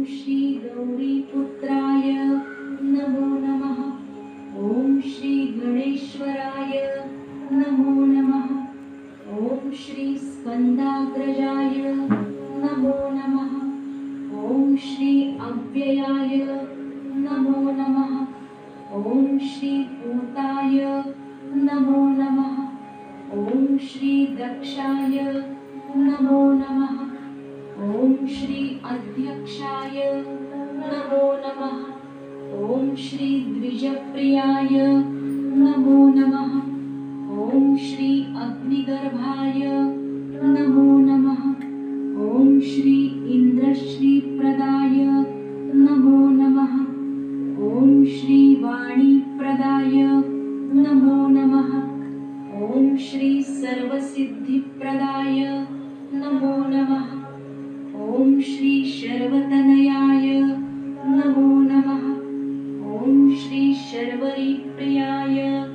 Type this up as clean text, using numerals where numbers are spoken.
श्री गौरीपुत्राय नमो नमः। ॐ श्री गणेश्वराय नमो नमः। ॐ श्री स्कंदाग्रजाय नमो नमः। ॐ श्री अव्ययाय नमो नमः। ॐ श्री भूताय नमो नमः। ॐ श्री दक्षाय नमो नमः। ॐ श्री अध्यक्षाय नमो नमः। ॐ श्री द्विजप्रियाय नमो नमः। ॐ श्री अग्निगर्भाय नमो नमः। ॐ श्री इन्द्रश्रीप्रदाय नमो नमः। ॐ श्री वाणीप्रदाय नमो नमः। ॐ श्री सर्वसिद्धिप्रदाय नमो नमः। ॐ श्री शर्वतनयाय नमो नमः। ॐ श्री शर्वरीप्रियाय